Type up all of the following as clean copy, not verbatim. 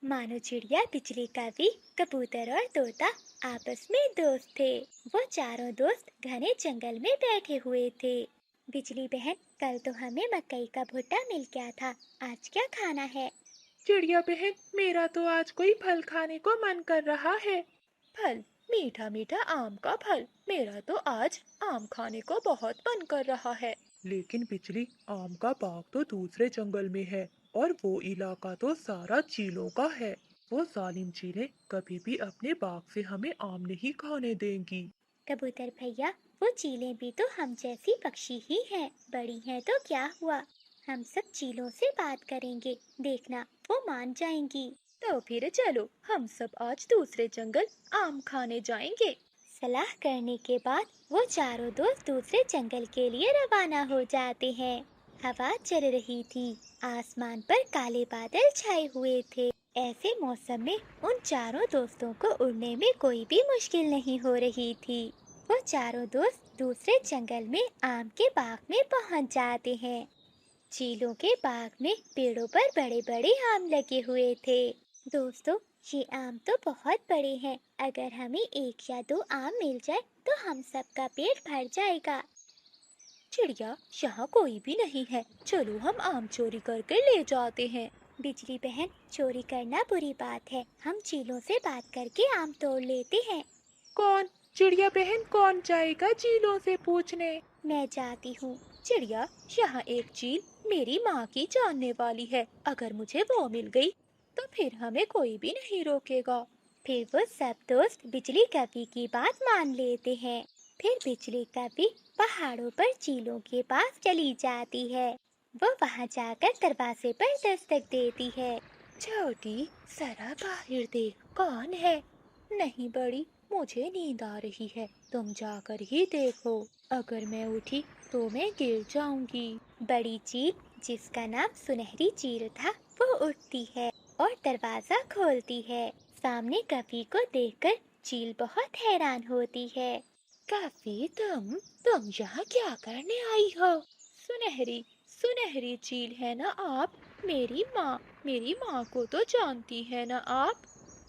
मानो चिड़िया, बिजली का भी, कबूतर और तोता आपस में दोस्त थे। वो चारों दोस्त घने जंगल में बैठे हुए थे। बिजली बहन, कल तो हमें मकई का भुट्टा मिल गया था, आज क्या खाना है? चिड़िया बहन, मेरा तो आज कोई फल खाने को मन कर रहा है। फल? मीठा मीठा आम का फल। मेरा तो आज आम खाने को बहुत मन कर रहा है। लेकिन बिजली, आम का बाग तो दूसरे जंगल में है और वो इलाका तो सारा चीलों का है। वो जालिम चीलें कभी भी अपने बाग से हमें आम नहीं खाने देंगी। कबूतर भैया, वो चीलें भी तो हम जैसी पक्षी ही हैं। बड़ी हैं तो क्या हुआ, हम सब चीलों से बात करेंगे, देखना वो मान जाएंगी। तो फिर चलो, हम सब आज दूसरे जंगल आम खाने जाएंगे। सलाह करने के बाद वो चारों दोस्त दूसरे जंगल के लिए रवाना हो जाते हैं। हवा चल रही थी, आसमान पर काले बादल छाए हुए थे। ऐसे मौसम में उन चारों दोस्तों को उड़ने में कोई भी मुश्किल नहीं हो रही थी। वो चारों दोस्त दूसरे जंगल में आम के बाग में पहुंच जाते हैं। चीलों के बाग में पेड़ों पर बड़े बड़े आम लगे हुए थे। दोस्तों, ये आम तो बहुत बड़े हैं। अगर हमें एक या दो आम मिल जाए तो हम सबका पेट भर जाएगा। चिड़िया, यहाँ कोई भी नहीं है, चलो हम आम चोरी करके ले जाते हैं। बिजली बहन, चोरी करना बुरी बात है, हम चीलों से बात करके आम तोड़ लेते हैं। कौन? चिड़िया बहन, कौन जाएगा चीलों से पूछने? मैं जाती हूँ। चिड़िया, यहाँ एक चील मेरी माँ की जानने वाली है, अगर मुझे वो मिल गई तो फिर हमें कोई भी नहीं रोकेगा। फिर वो सब दोस्त बिजली कवि की बात मान लेते हैं। फिर बिजली कवि पहाड़ों पर चीलों के पास चली जाती है। वो वहाँ जाकर दरवाजे पर दस्तक देती है। छोटी, जरा बाहर देख, कौन है? नहीं बड़ी, मुझे नींद आ रही है, तुम जाकर ही देखो। अगर मैं उठी तो मैं गिर जाऊंगी। बड़ी चील, जिसका नाम सुनहरी चील था, वो उठती है और दरवाजा खोलती है। सामने कवि को देखकर चील बहुत हैरान होती है। काफी, तुम यहाँ क्या करने आई हो? सुनहरी, सुनहरी चील है ना आप? मेरी माँ को तो जानती है ना आप?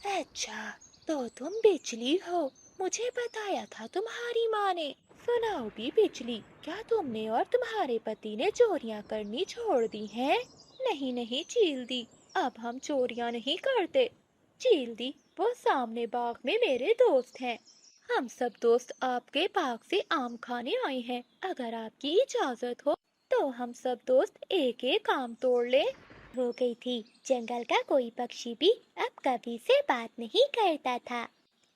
अच्छा, तो तुम बिजली हो, मुझे बताया था तुम्हारी माँ ने। सुनाओ भी बिजली, क्या तुमने और तुम्हारे पति ने चोरियां करनी छोड़ दी हैं? नहीं नहीं चील दी, अब हम चोरियां नहीं करते। चील दी, वो सामने बाग में मेरे दोस्त हैं। हम सब दोस्त आपके बाग से आम खाने आए हैं। अगर आपकी इजाजत हो तो हम सब दोस्त एक एक आम तोड़ ले। हो गई थी। जंगल का कोई पक्षी भी अब कवि से बात नहीं करता था।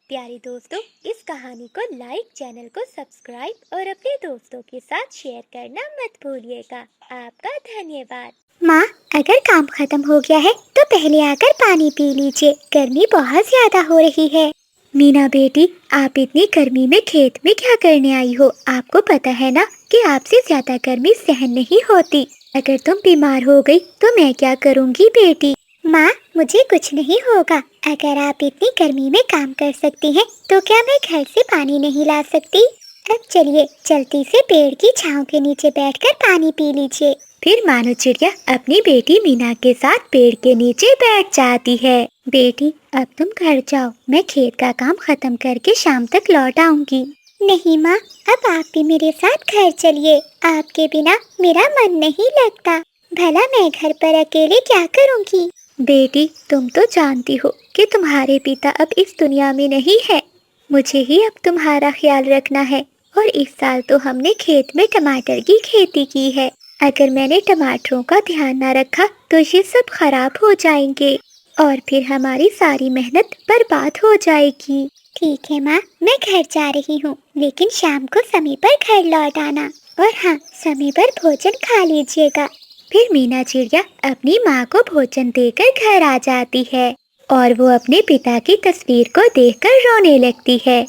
प्यारे दोस्तों, इस कहानी को लाइक, चैनल को सब्सक्राइब और अपने दोस्तों के साथ शेयर करना मत भूलिएगा। आपका धन्यवाद। माँ, अगर काम खत्म हो गया है तो पहले आकर पानी पी लीजिए, गर्मी बहुत ज्यादा हो रही है। मीना बेटी, आप इतनी गर्मी में खेत में क्या करने आई हो? आपको पता है ना कि आपसे ज्यादा गर्मी सहन नहीं होती। अगर तुम बीमार हो गई तो मैं क्या करूँगी बेटी? माँ, मुझे कुछ नहीं होगा। अगर आप इतनी गर्मी में काम कर सकती हैं, तो क्या मैं घर से पानी नहीं ला सकती? अब चलिए, जल्दी से पेड़ की छांव के नीचे बैठकर पानी पी लीजिए। फिर मानो चिड़िया अपनी बेटी मीना के साथ पेड़ के नीचे बैठ जाती है। बेटी, अब तुम घर जाओ, मैं खेत का काम खत्म करके शाम तक लौट आऊंगी। नहीं माँ, अब आप भी मेरे साथ घर चलिए। आपके बिना मेरा मन नहीं लगता। भला मैं घर पर अकेले क्या करूंगी? बेटी, तुम तो जानती हो कि तुम्हारे पिता अब इस दुनिया में नहीं है। मुझे ही अब तुम्हारा ख्याल रखना है। और इस साल तो हमने खेत में टमाटर की खेती की है। अगर मैंने टमाटरों का ध्यान न रखा तो ये सब खराब हो जाएंगे और फिर हमारी सारी मेहनत बर्बाद हो जाएगी। ठीक है माँ, मैं घर जा रही हूँ, लेकिन शाम को समय पर घर लौट आना। और हाँ, समय पर भोजन खा लीजिएगा। फिर मीना चिड़िया अपनी माँ को भोजन देकर घर आ जाती है और वो अपने पिता की तस्वीर को देखकर रोने लगती है।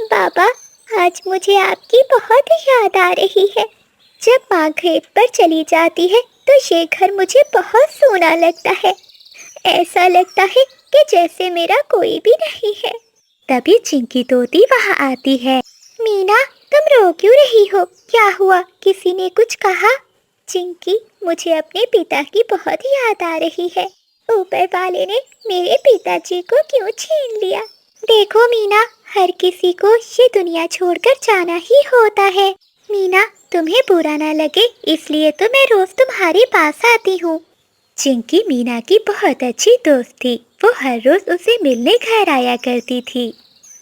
बाबा, आज मुझे आपकी बहुत याद आ रही है। जब माँ खेत पर चली जाती है तो ये घर मुझे बहुत सूना लगता है। ऐसा लगता है कि जैसे मेरा कोई भी नहीं है। तभी चिंकी तोती वहाँ आती है। मीना, तुम रो क्यों रही हो? क्या हुआ? किसी ने कुछ कहा? चिंकी, मुझे अपने पिता की बहुत याद आ रही है। ऊपर वाले ने मेरे पिताजी को क्यों छीन लिया? देखो मीना, हर किसी को ये दुनिया छोड़कर जाना ही होता है। मीना, तुम्हें बुरा ना लगे इसलिए तो मैं रोज तुम्हारे पास आती हूँ। चिंकी मीना की बहुत अच्छी दोस्त थी। वो हर रोज उसे मिलने घर आया करती थी।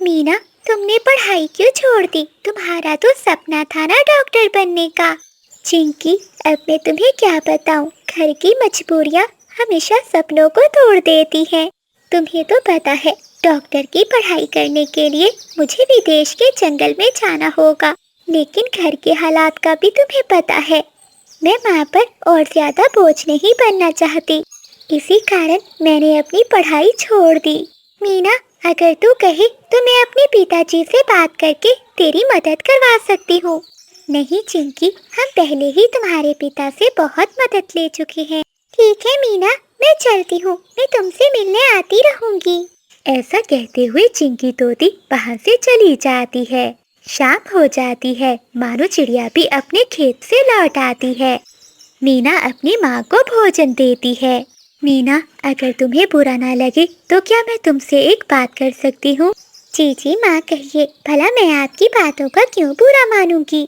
मीना, तुमने पढ़ाई क्यों छोड़ दी? तुम्हारा तो सपना था ना डॉक्टर बनने का। चिंकी, अब मैं तुम्हें क्या बताऊं, घर की मजबूरियां हमेशा सपनों को तोड़ देती हैं। तुम्हें तो पता है, डॉक्टर की पढ़ाई करने के लिए मुझे विदेश के जंगल में जाना होगा, लेकिन घर के हालात का भी तुम्हें पता है। मैं माँ पर और ज्यादा बोझ नहीं बनना चाहती, इसी कारण मैंने अपनी पढ़ाई छोड़ दी। मीना, अगर तू कहे तो मैं अपने पिताजी से बात करके तेरी मदद करवा सकती हूँ। नहीं चिंकी, हम पहले ही तुम्हारे पिता से बहुत मदद ले चुके हैं। ठीक है मीना, मैं चलती हूँ, मैं तुमसे मिलने आती रहूंगी। ऐसा कहते हुए चिंकी तोती वहाँ से चली जाती है। शाम हो जाती है, मानो चिड़िया भी अपने खेत से लौट आती है। मीना अपनी माँ को भोजन देती है। मीना, अगर तुम्हें बुरा ना लगे तो क्या मैं तुमसे एक बात कर सकती हूँ? जी माँ, कहिए, भला मैं आपकी बातों का क्यों बुरा मानूंगी?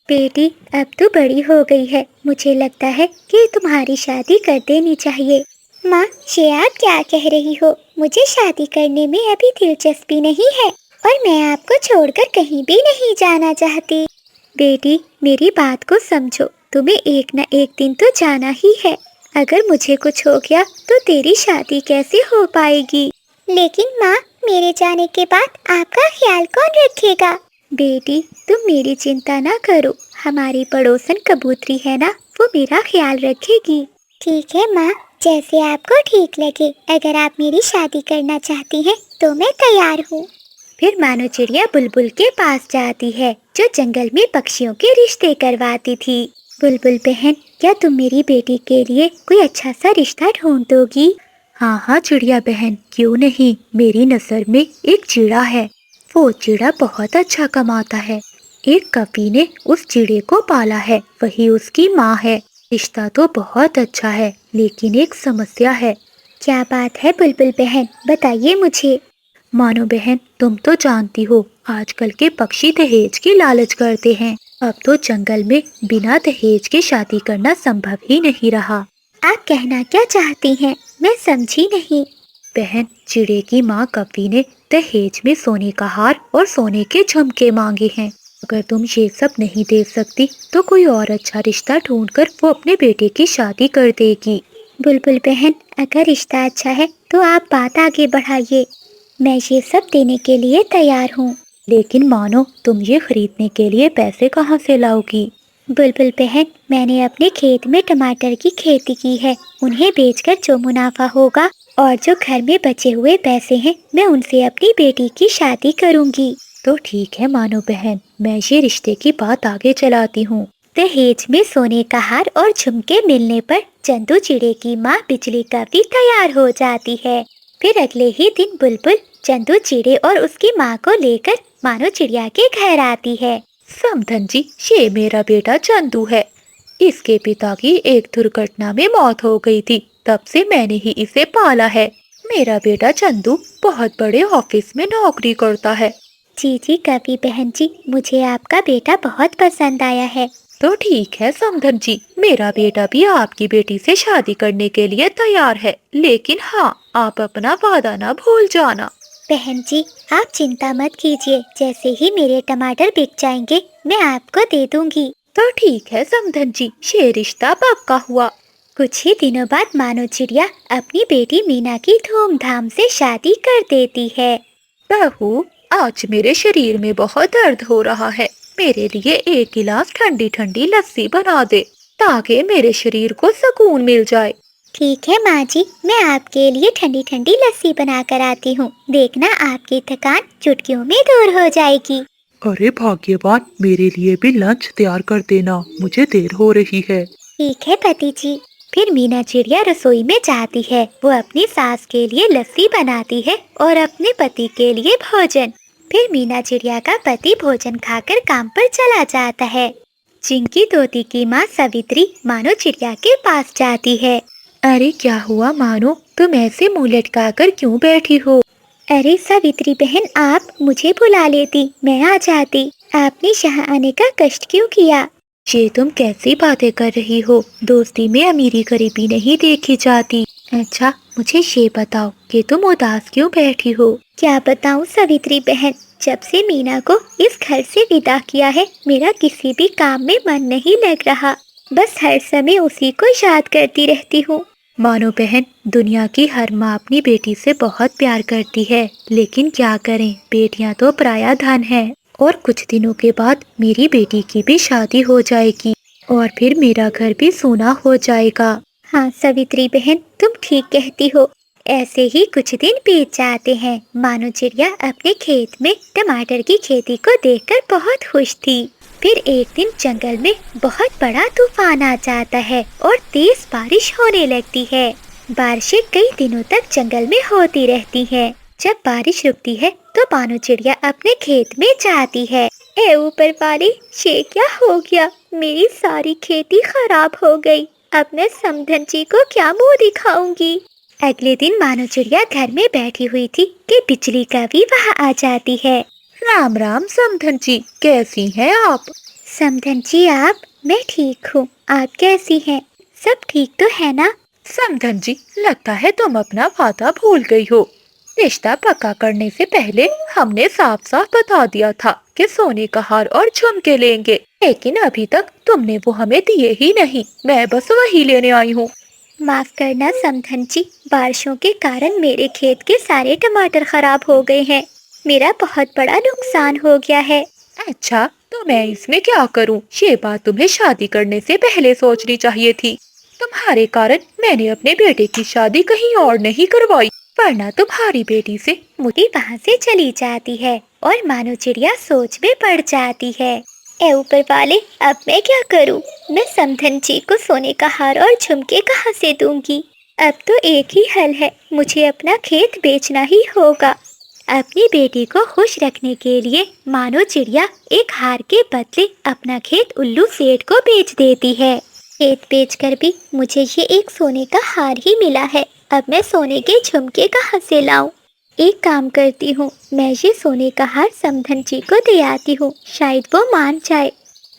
बेटी, अब तो बड़ी हो गई है, मुझे लगता है कि तुम्हारी शादी कर देनी चाहिए। माँ, ये आप क्या कह रही हो? मुझे शादी करने में अभी दिलचस्पी नहीं है और मैं आपको छोड़कर कहीं भी नहीं जाना चाहती। बेटी, मेरी बात को समझो, तुम्हें एक न एक दिन तो जाना ही है। अगर मुझे कुछ हो गया तो तेरी शादी कैसे हो पाएगी? लेकिन माँ, मेरे जाने के बाद आपका ख्याल कौन रखेगा? बेटी, तुम मेरी चिंता ना करो, हमारी पड़ोसन कबूतरी है ना, वो मेरा ख्याल रखेगी। ठीक है माँ, जैसे आपको ठीक लगे। अगर आप मेरी शादी करना चाहती हैं तो मैं तैयार हूँ। फिर मानो चिड़िया बुलबुल के पास जाती है, जो जंगल में पक्षियों के रिश्ते करवाती थी। बुलबुल बहन, क्या तुम मेरी बेटी के लिए कोई अच्छा सा रिश्ता ढूंढ दोगी? हाँ हाँ चिड़िया बहन, क्यों नहीं। मेरी नज़र में एक चिड़ा है, वो चिड़ा बहुत अच्छा कमाता है। एक कवि ने उस चिड़े को पाला है, वही उसकी माँ है। रिश्ता तो बहुत अच्छा है, लेकिन एक समस्या है। क्या बात है बुलबुल बहन, बताइए मुझे। मानो बहन, तुम तो जानती हो, आजकल के पक्षी दहेज की लालच करते हैं। अब तो जंगल में बिना दहेज के शादी करना संभव ही नहीं रहा। आप कहना क्या चाहती हैं? मैं समझी नहीं। बहन, चिड़े की माँ कवि ने दहेज में सोने का हार और सोने के झुमके मांगे हैं। अगर तुम ये सब नहीं दे सकती तो कोई और अच्छा रिश्ता ढूंढकर वो अपने बेटे की शादी कर देगी। बुलबुल बहन, अगर रिश्ता अच्छा है तो आप बात आगे बढ़ाइए, मैं ये सब देने के लिए तैयार हूँ। लेकिन मानो, तुम ये खरीदने के लिए पैसे कहाँ से लाओगी? बुलबुल बहन, मैंने अपने खेत में टमाटर की खेती की है, उन्हें बेचकर जो मुनाफा होगा और जो घर में बचे हुए पैसे हैं, मैं उनसे अपनी बेटी की शादी करूंगी। तो ठीक है मानो बहन, मैं ये रिश्ते की बात आगे चलाती हूँ। दहेज में सोने का हार और झुमके मिलने पर चंदू चिड़े की माँ बिजली का भी तैयार हो जाती है। फिर अगले ही दिन बुलबुल चंदू चिड़े और उसकी माँ को लेकर मानो चिड़िया के घर आती है। समधन जी, ये मेरा बेटा चंदू है। इसके पिता की एक दुर्घटना में मौत हो गई थी, तब से मैंने ही इसे पाला है। मेरा बेटा चंदू बहुत बड़े ऑफिस में नौकरी करता है। जी कवि बहन जी, मुझे आपका बेटा बहुत पसंद आया है। तो ठीक है समधन जी, मेरा बेटा भी आपकी बेटी से शादी करने के लिए तैयार है, लेकिन हाँ, आप अपना वादा ना भूल जाना। बहन जी, आप चिंता मत कीजिए, जैसे ही मेरे टमाटर बिक जाएंगे मैं आपको दे दूंगी। तो ठीक है समधन जी, ये रिश्ता पक्का हुआ। कुछ ही दिनों बाद मानो चिड़िया अपनी बेटी मीना की धूमधाम से शादी कर देती है। बहू, आज मेरे शरीर में बहुत दर्द हो रहा है, मेरे लिए एक गिलास ठंडी ठंडी लस्सी बना दे, ताकि मेरे शरीर को सुकून मिल जाए। ठीक है माँ जी, मैं आपके लिए ठंडी ठंडी लस्सी बना कर आती हूँ, देखना आपकी थकान चुटकियों में दूर हो जाएगी। अरे भाग्यवान, मेरे लिए भी लंच तैयार कर देना, मुझे देर हो रही है। ठीक है पति जी। फिर मीना चिड़िया रसोई में जाती है, वो अपनी सास के लिए लस्सी बनाती है और अपने पति के लिए भोजन। फिर मीना चिड़िया का पति भोजन खाकर काम पर चला जाता है। चिंकी तोती की माँ सवित्री मानो चिड़िया के पास जाती है। अरे क्या हुआ मानो, तुम ऐसे मुंह लटका कर क्यों बैठी हो? अरे सावित्री बहन, आप मुझे बुला लेती, मैं आ जाती। आपने यहाँ आने का कष्ट क्यों किया? ये तुम कैसी बातें कर रही हो? दोस्ती में अमीरी गरीबी नहीं देखी जाती। अच्छा मुझे ये बताओ कि तुम उदास क्यों बैठी हो? क्या बताऊँ सावित्री बहन, जब से मीना को इस घर से विदा किया है, मेरा किसी भी काम में मन नहीं लग रहा। बस हर समय उसी को याद करती रहती हूँ। मानो बहन, दुनिया की हर माँ अपनी बेटी से बहुत प्यार करती है, लेकिन क्या करें, बेटियां तो पराया धन है। और कुछ दिनों के बाद मेरी बेटी की भी शादी हो जाएगी और फिर मेरा घर भी सूना हो जाएगा। हाँ सावित्री बहन, तुम ठीक कहती हो। ऐसे ही कुछ दिन बीत जाते हैं। मानो चिड़िया अपने खेत में टमाटर की खेती को देखकर बहुत खुश थी। फिर एक दिन जंगल में बहुत बड़ा तूफान आ जाता है और तेज बारिश होने लगती है। बारिशें कई दिनों तक जंगल में होती रहती हैं। जब बारिश रुकती है तो मानो चिड़िया अपने खेत में जाती है। ए ऊपर वाली, ये क्या हो गया? मेरी सारी खेती खराब हो गई। अब मैं समधन जी को क्या मुंह दिखाऊंगी? अगले दिन मानो चिड़िया घर में बैठी हुई थी कि बिजली का भी वहाँ आ जाती है। राम राम समधन जी, कैसी हैं आप? समधन जी मैं ठीक हूँ, आप कैसी हैं? सब ठीक तो है ना? समधन जी, लगता है तुम अपना वादा भूल गई हो। रिश्ता पक्का करने से पहले हमने साफ साफ बता दिया था कि सोने का हार और झुमके लेंगे, लेकिन अभी तक तुमने वो हमें दिए ही नहीं। मैं बस वही लेने आई हूँ। माफ करना समधन जी, बारिशों के कारण मेरे खेत के सारे टमाटर खराब हो गए हैं। मेरा बहुत बड़ा नुकसान हो गया है। अच्छा, तो मैं इसमें क्या करूँ? ये बात तुम्हें शादी करने से पहले सोचनी चाहिए थी। तुम्हारे कारण मैंने अपने बेटे की शादी कहीं और नहीं करवाई, वरना तुम्हारी बेटी से मुझे वहाँ से चली जाती है और मानो चिड़िया सोच में पड़ जाती है। ए ऊपर वाले, अब मैं क्या करूँ? मैं समधन जी को सोने का हार और झुमके कहाँ से दूंगी? अब तो एक ही हल है, मुझे अपना खेत बेचना ही होगा। अपनी बेटी को खुश रखने के लिए मानो चिड़िया एक हार के बदले अपना खेत उल्लू सेठ को बेच देती है। खेत बेचकर भी मुझे ये एक सोने का हार ही मिला है। अब मैं सोने के झुमके कहाँ से लाऊं? एक काम करती हूँ, मैं ये सोने का हार समधन जी को दे आती हूँ, शायद वो मान जाए।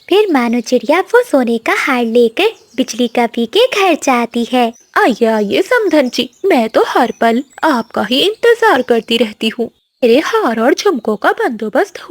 फिर मानो चिड़िया वो सोने का हार लेकर बिजली कपी के घर जाती है। आइए आइए समधन जी, मैं तो हर पल आपका ही इंतजार करती रहती हूँ। मेरे हार और झुमकों का बंदोबस्त